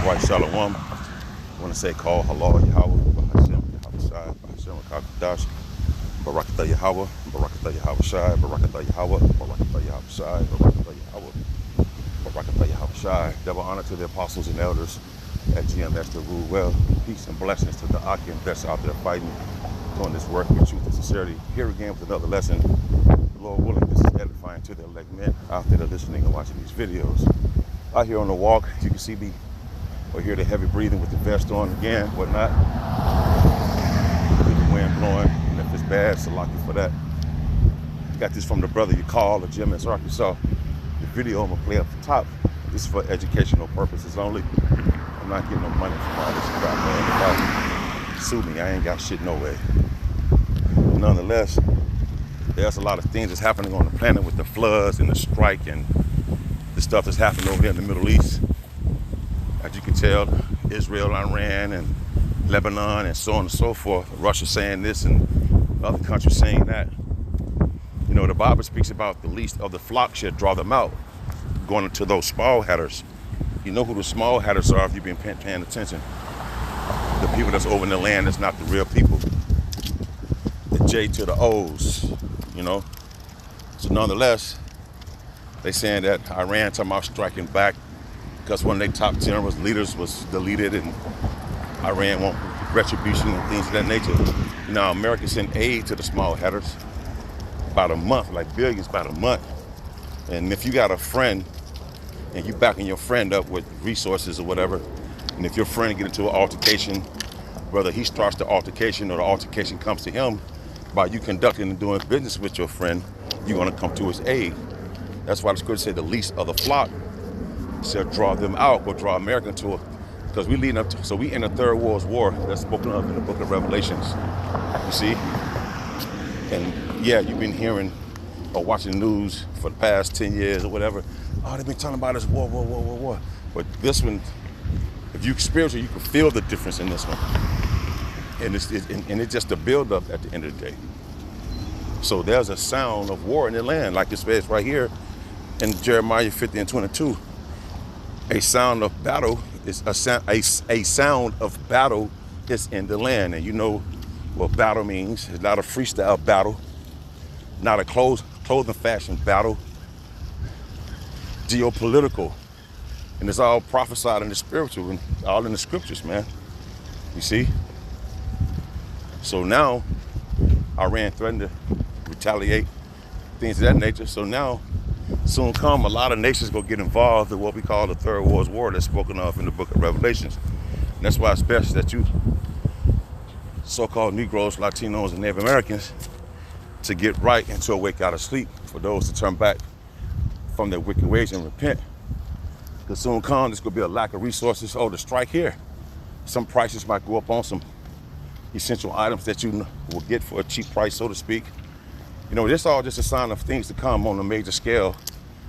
Right, Shalom. I want to say call halal Yahweh, Bahashem, Yahweh Shai, Bahashem, Kakadash, Barakatah Yahweh, Barakatah Yahweh Shai, Barakatah Yahweh, Barakatah Yahweh Shai, Barakatah Yahweh, Barakatah Yahweh Shai. Double honor to the apostles and elders at GMS that rule well. Peace and blessings to the Akim that's out there fighting, doing this work with truth and sincerity. Here again with another lesson. The Lord willing, this is edifying to the elect men out there that are listening and watching these videos. Out here on the walk, you can see me or hear the heavy breathing with the vest on again, whatnot. The wind blowing, and if it's bad, salaki for that. Got this from the brother you call, the GMS Arkansas. The video I'm gonna play up the top. This is for educational purposes only. I'm not getting no money from all this crap, man. If I sue me, I ain't got shit no way. Nonetheless, there's a lot of things that's happening on the planet with the floods and the strike and the stuff that's happening over there in the Middle East. As you can tell, Israel, Iran, and Lebanon, and so on and so forth. Russia saying this and other countries saying that. You know, the Bible speaks about the least of the flock should draw them out, going into those small hatters. You know who the small hatters are if you've been paying attention. The people that's over in the land that's not the real people. The J to the O's, you know. So nonetheless, they saying that Iran talking about striking back because one of their top generals, leaders was deleted and Iran want retribution and things of that nature. Now, America sent aid to the small hatters about a month, like billions about a month. And if you got a friend and you backing your friend up with resources or whatever, and if your friend get into an altercation, whether he starts the altercation or the altercation comes to him, by you conducting and doing business with your friend, you're gonna come to his aid. That's why the scripture said the least of the flock shall draw them out, or draw America into it. Because we leading up to, so we in the third world war that's spoken of in the book of Revelations. You see? And yeah, you've been hearing or watching the news for the past 10 years or whatever. Oh, they've been talking about this war. But this one, if you experience it, you can feel the difference in this one. And it's just a build up at the end of the day. So there's a sound of war in the land, like it says right here in Jeremiah 50 and 22. A sound of battle is a sound of battle is in the land. And you know what battle means. It's not a freestyle battle, not a clothing fashion battle, geopolitical. And it's all prophesied in the spiritual and all in the scriptures, man. You see? So now Iran threatened to retaliate, things of that nature. So now, soon come, a lot of nations gonna get involved in what we call the Third World War that's spoken of in the book of Revelations. And that's why it's best that you so-called Negroes, Latinos, and Native Americans to get right and to awake out of sleep, for those to turn back from their wicked ways and repent. Because soon come, there's gonna be a lack of resources. Oh, the strike here. Some prices might go up on some essential items that you will get for a cheap price, so to speak. You know, this all just a sign of things to come on a major scale.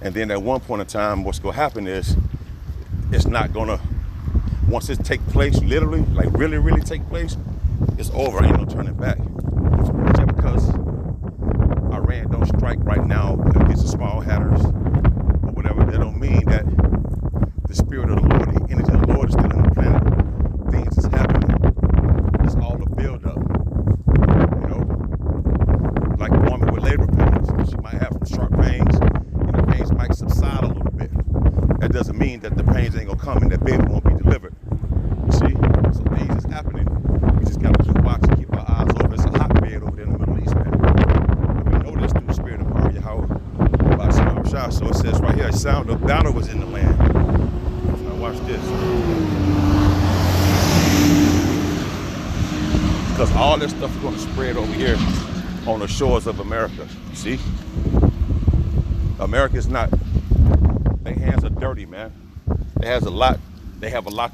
And then at one point in time, what's gonna happen is, it's not gonna, once it take place, literally, like really take place, it's over, ain't no turning back. Just because Iran don't strike right now against the small hatters or whatever, that don't mean that the spirit of the Lord, the energy of the Lord is still on the planet. Things is happening. It's all a build up. You know? Like a woman with labor pains. She might have some sharp pains and the pains might subside a little bit. That doesn't mean that the pains ain't gonna come and that baby won't be delivered. You see? So things is happening. We just gotta keep watching, keep our eyes open. It's a hotbed over there in the Middle East, man. And we know this through the spirit of power, Yahweh, by Shem Shah. So it says right here, a sound of battle was in the land. Now watch this. Because all this stuff is going to spread over here on the shores of America. You see? America's not, their hands are dirty, man. They have a lot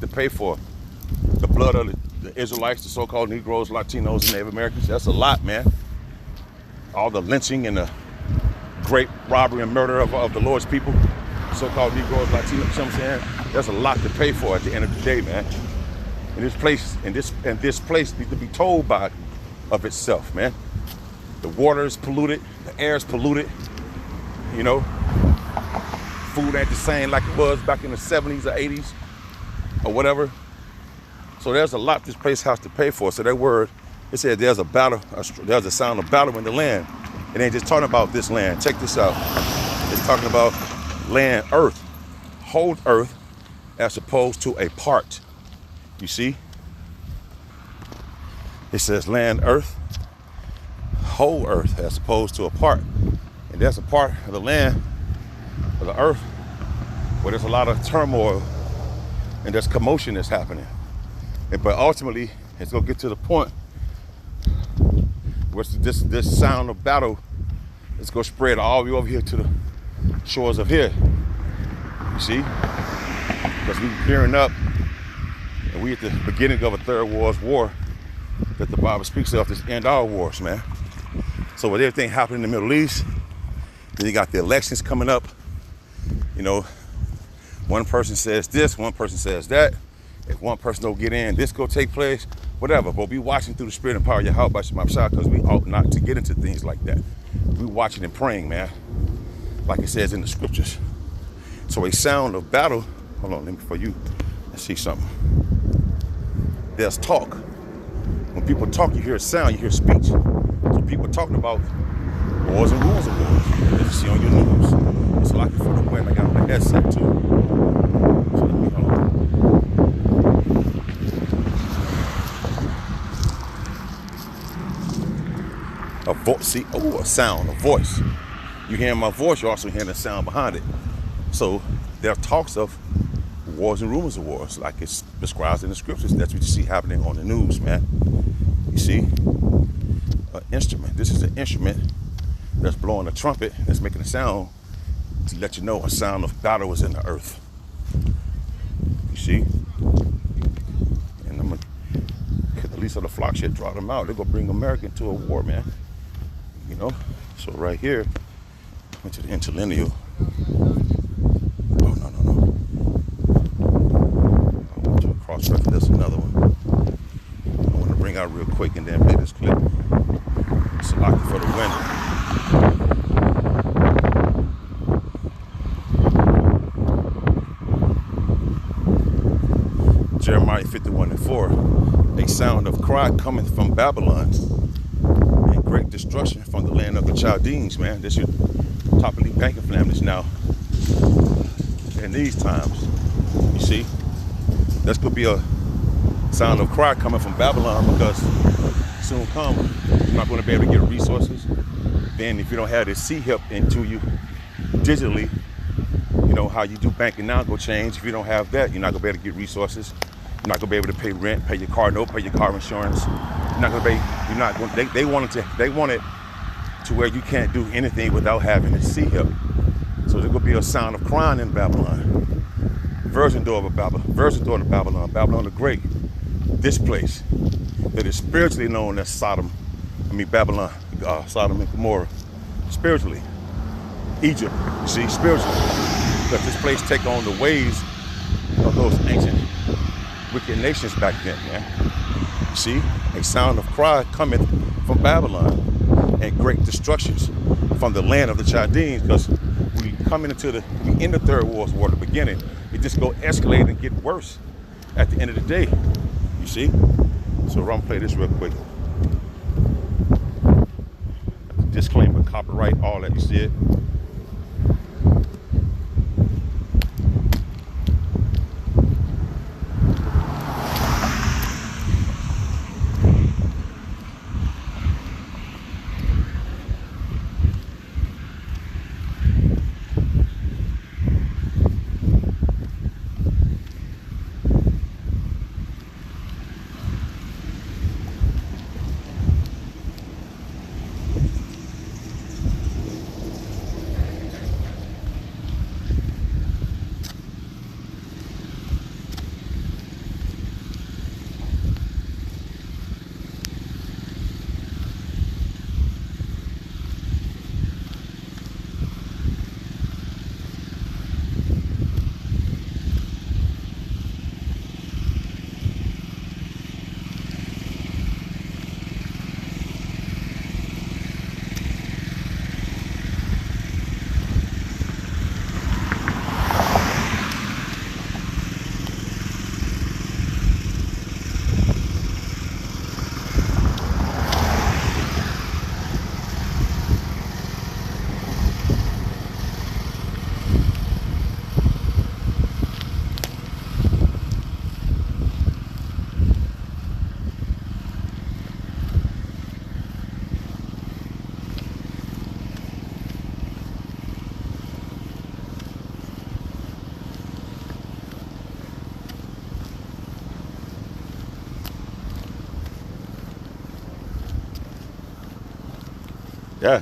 to pay for. The blood of the Israelites, the so-called Negroes, Latinos, and Native Americans, that's a lot, man. All the lynching and the great robbery and murder of the Lord's people, so-called Negroes, Latinos, you know what I'm saying? There's a lot to pay for at the end of the day, man. And this place needs to be told by of itself, man. The water is polluted, the air is polluted, you know. Food ain't the same like it was back in the 70s or 80s. or whatever. So there's a lot this place has to pay for. So that word, it said there's a battle, there's a sound of battle in the land. It ain't just talking about this land. Check this out. It's talking about land, earth, whole earth, as opposed to a part. You see? It says land, earth, whole earth, as opposed to a part. And there's a part of the land, of the earth, where there's a lot of turmoil and there's commotion that's happening. But ultimately, it's gonna get to the point where this sound of battle is gonna spread all the way over here to the shores of here. You see? Because we're gearing up, and we at the beginning of a third world war that the Bible speaks of, this end all wars, man. So with everything happening in the Middle East, then you got the elections coming up. You know, one person says this, one person says that. If one person don't get in, this go take place, whatever. But we watching through the spirit and power of Yahweh by Shema Shah, because we ought not to get into things like that. We watching and praying, man, like it says in the scriptures. So a sound of battle, hold on, let me for you, let's see something. There's talk. When people talk, you hear a sound, you hear speech. So people talking about wars and rumors of wars, as you see on your news. It's like for the wind, I got on the headset too. So let me, hold on. A voice, see, oh, a sound, a voice. You hearing my voice, you're also hearing the sound behind it. So there are talks of wars and rumors of wars, like it's described in the scriptures. That's what you see happening on the news, man. You see, an instrument. This is an instrument that's blowing a trumpet, that's making a sound to let you know a sound of battle is in the earth. You see? And I'm gonna, at least on the flock shit, draw them out. They're gonna bring America into a war, man. You know? So right here, went to the interlineal. Oh, no. I want to cross-reference. That's another one. I want to bring out real quick and then play this clip. It's a lock for the wind. Jeremiah 51:4. A sound of cry coming from Babylon, and great destruction from the land of the Chaldeans, man. This your top elite banking families now. In these times, you see, this could be a sound of cry coming from Babylon, because soon come, you're not going to be able to get resources. Then if you don't have this C-HIP into you digitally, you know, how you do banking now go change. If you don't have that, you're not going to be able to get resources. You're not going to be able to pay rent, pay your car note, pay your car insurance. You're not going to pay, you're not going to, they want it to where you can't do anything without having a C-HIP. So there's going to be a sound of crying in Babylon. Virgin daughter of Babylon, Babylon the Great. This place that is spiritually known as Babylon, Sodom and Gomorrah. Spiritually, Egypt, you see, spiritually. Because this place take on the ways of those ancient wicked nations back then, man. You see, a sound of cry coming from Babylon, and great destructions from the land of the Chaldeans, because we in the third world war, the beginning, it just go escalate and get worse at the end of the day. You see? So I'm gonna play this real quick. Disclaimer, copyright, all that, you see it? Yeah.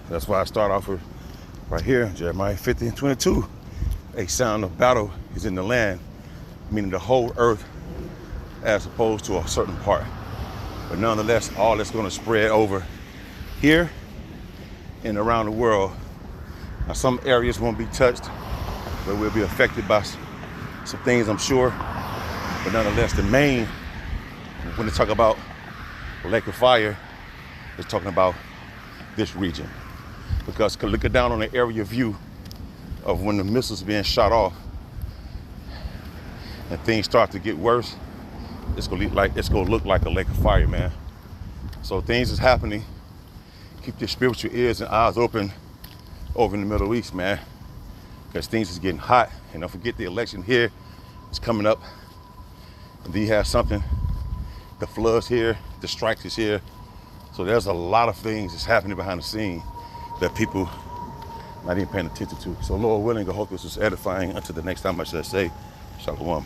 That's why I start off with right here, Jeremiah 50:22. A sound of battle is in the land, meaning the whole earth as opposed to a certain part. But nonetheless, all that's going to spread over here and around the world. Now, some areas won't be touched, but we'll be affected by some things, I'm sure. But nonetheless, the main, when they talk about lake of fire, it's talking about this region. Because looking down on the area view of when the missiles being shot off and things start to get worse, it's gonna look like a lake of fire, man. So things is happening. Keep your spiritual ears and eyes open over in the Middle East, man, because things is getting hot. And don't forget the election here is coming up. And then you have something, the floods here, the strikes is here. So there's a lot of things that's happening behind the scene that people not even paying attention to. So Lord willing, I hope this is edifying. Until the next time, I should say, Shalom.